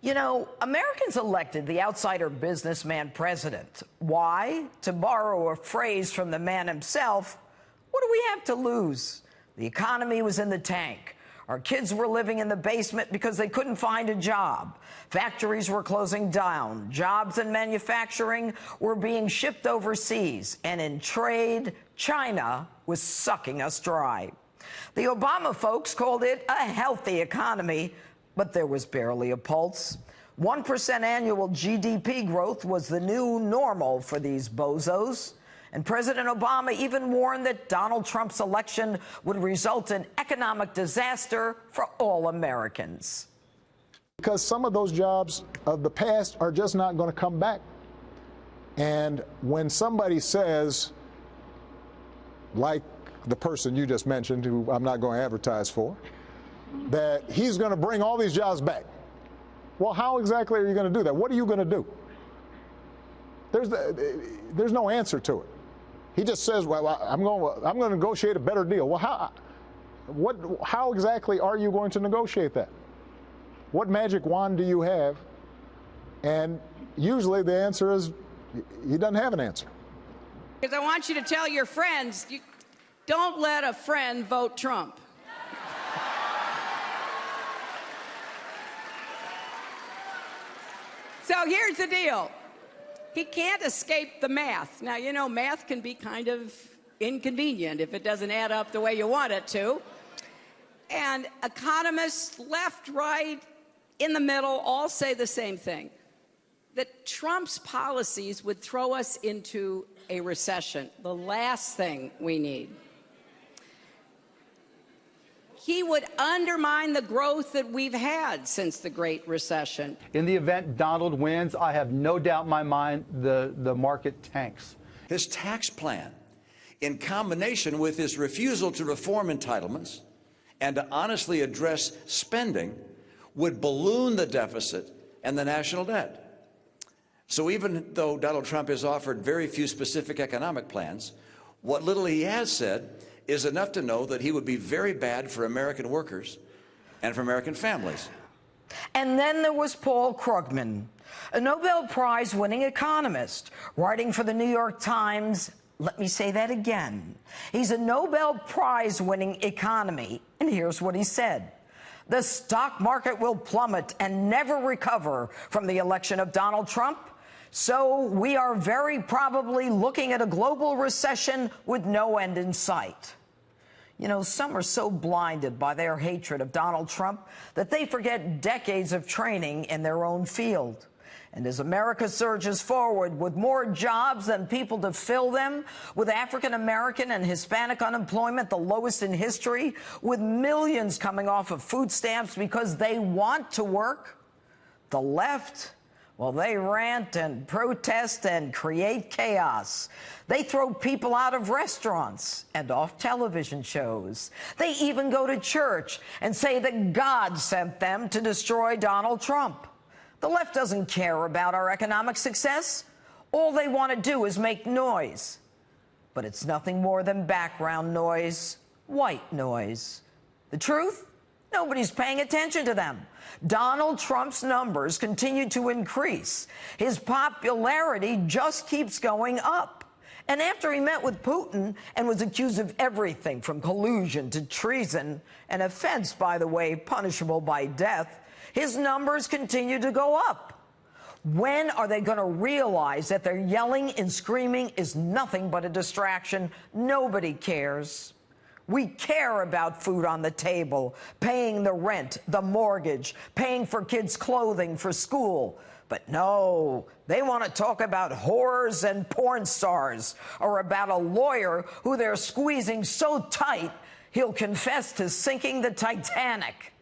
You know, Americans elected the outsider businessman president. Why? To borrow a phrase from the man himself, what do we have to lose? The economy was in the tank. Our kids were living in the basement because they couldn't find a job. Factories were closing down. Jobs in manufacturing were being shipped overseas. And in trade, China was sucking us dry. The Obama folks called it a healthy economy, but there was barely a pulse. 1% annual GDP growth was the new normal for these bozos. And President Obama even warned that Donald Trump's election would result in economic disaster for all Americans. Because some of those jobs of the past are just not going to come back. And when somebody says, like the person you just mentioned, who I'm not going to advertise for, that he's going to bring all these jobs back. Well, how exactly are you going to do that? What are you going to do? There's no answer to it. He just says, well, I'm going to negotiate a better deal. Well, how exactly are you going to negotiate that? What magic wand do you have? And usually the answer is he doesn't have an answer. Because I want you to tell your friends, don't let a friend vote Trump. So here's the deal. He can't escape the math. Now, you know, math can be kind of inconvenient if it doesn't add up the way you want it to. And economists, left, right, in the middle, all say the same thing, that Trump's policies would throw us into a recession, the last thing we need. He would undermine the growth that we've had since the Great Recession. In the event Donald wins, I have no doubt in my mind the market tanks. His tax plan, in combination with his refusal to reform entitlements and to honestly address spending, would balloon the deficit and the national debt. So even though Donald Trump has offered very few specific economic plans, what little he has said is enough to know that he would be very bad for American workers and for American families. And then there was Paul Krugman, a Nobel Prize-winning economist, writing for the New York Times. Let me say that again. He's a Nobel Prize-winning economy, and here's what he said. The stock market will plummet and never recover from the election of Donald Trump. So we are very probably looking at a global recession with no end in sight. You know, some are so blinded by their hatred of Donald Trump that they forget decades of training in their own field. And as America surges forward with more jobs than people to fill them, with African American and Hispanic unemployment the lowest in history, with millions coming off of food stamps because they want to work, the left, well, they rant and protest and create chaos. They throw people out of restaurants and off television shows. They even go to church and say that God sent them to destroy Donald Trump. The left doesn't care about our economic success. All they want to do is make noise. But it's nothing more than background noise, white noise. The truth? Nobody's paying attention to them. Donald Trump's numbers continue to increase. His popularity just keeps going up. And after he met with Putin and was accused of everything from collusion to treason, an offense, by the way, punishable by death, his numbers continue to go up. When are they going to realize that their yelling and screaming is nothing but a distraction? Nobody cares. We care about food on the table, paying the rent, the mortgage, paying for kids' clothing for school. But no, they want to talk about whores and porn stars, or about a lawyer who they're squeezing so tight he'll confess to sinking the Titanic.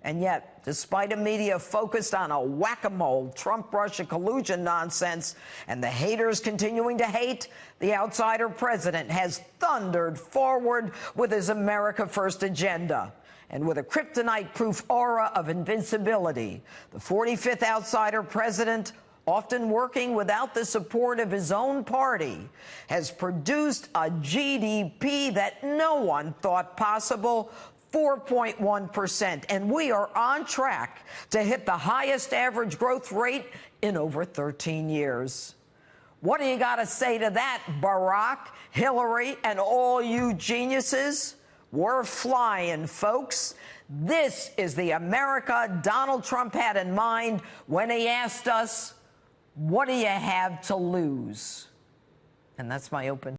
And yet, despite a media focused on a whack-a-mole Trump-Russia collusion nonsense and the haters continuing to hate, the outsider president has thundered forward with his America First agenda. And with a kryptonite-proof aura of invincibility, the 45th outsider president, often working without the support of his own party, has produced a GDP that no one thought possible 4.1%, and we are on track to hit the highest average growth rate in over 13 years. What do you got to say to that, Barack, Hillary, and all you geniuses? We're flying, folks. This is the America Donald Trump had in mind when he asked us, what do you have to lose? And that's my open